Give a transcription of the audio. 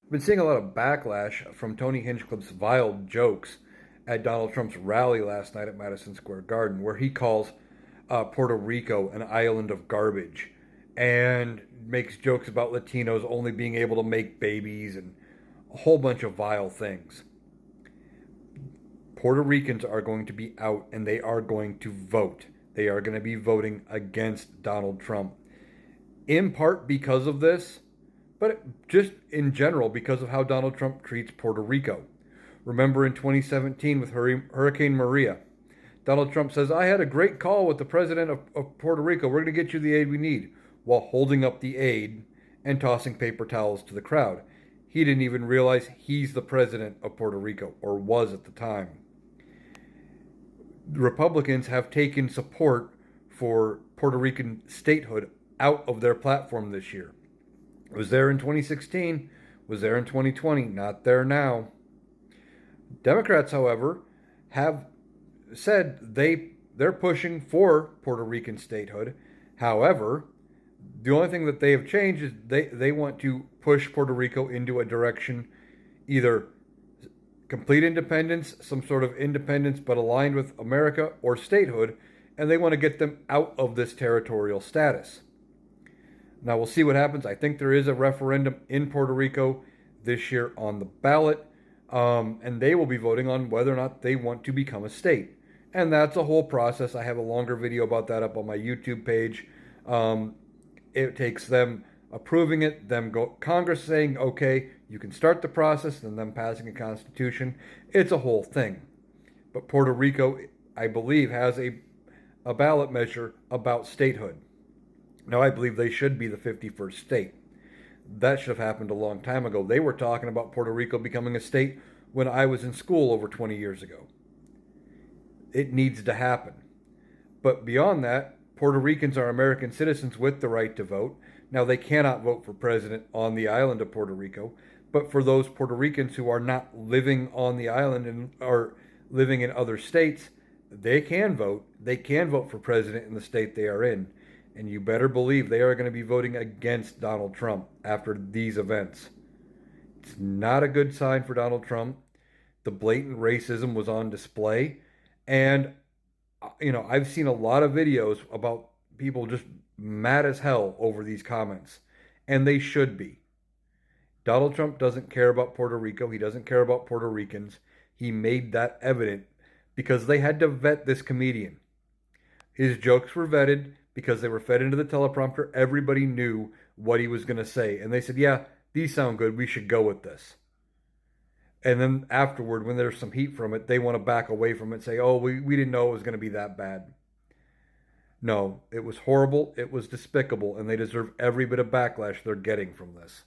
I've been seeing a lot of backlash from Tony Hinchcliffe's vile jokes at Donald Trump's rally last night at Madison Square Garden, where he calls Puerto Rico an island of garbage and makes jokes about Latinos only being able to make babies and a whole bunch of vile things. Puerto Ricans are going to be out and they are going to vote. They are going to be voting against Donald Trump, in part because of this, but just in general because of how Donald Trump treats Puerto Rico. Remember in 2017 with Hurricane Maria, Donald Trump says, I had a great call with the president of Puerto Rico. We're going to get you the aid we need, while holding up the aid and tossing paper towels to the crowd. He didn't even realize he's the president of Puerto Rico, or was at the time. Republicans have taken support for Puerto Rican statehood out of their platform this year. It was there in 2016, was there in 2020, not there now. Democrats, however, have said they're pushing for Puerto Rican statehood. However, the only thing that they have changed is they want to push Puerto Rico into a direction either complete independence, some sort of independence but aligned with America, or statehood, and they want to get them out of this territorial status. Now we'll see what happens. I think there is a referendum in Puerto Rico this year on the ballot, and they will be voting on whether or not they want to become a state. And that's a whole process. I have a longer video about that up on my YouTube page. It takes them approving it, Congress saying, okay, you can start the process, and them passing a constitution. It's a whole thing. But Puerto Rico, I believe, has a ballot measure about statehood. Now, I believe they should be the 51st state. That should have happened a long time ago. They were talking about Puerto Rico becoming a state when I was in school over 20 years ago. It needs to happen. But beyond that, Puerto Ricans are American citizens with the right to vote. Now, they cannot vote for president on the island of Puerto Rico, but for those Puerto Ricans who are not living on the island and are living in other states, they can vote. They can vote for president in the state they are in. And you better believe they are going to be voting against Donald Trump after these events. It's not a good sign for Donald Trump. The blatant racism was on display. And, I've seen a lot of videos about people just mad as hell over these comments. And they should be. Donald Trump doesn't care about Puerto Rico. He doesn't care about Puerto Ricans. He made that evident because they had to vet this comedian. His jokes were vetted because they were fed into the teleprompter. Everybody knew what he was going to say. And they said, yeah, these sound good. We should go with this. And then afterward, when there's some heat from it, they want to back away from it and say, oh, we didn't know it was going to be that bad. No, it was horrible. It was despicable. And they deserve every bit of backlash they're getting from this.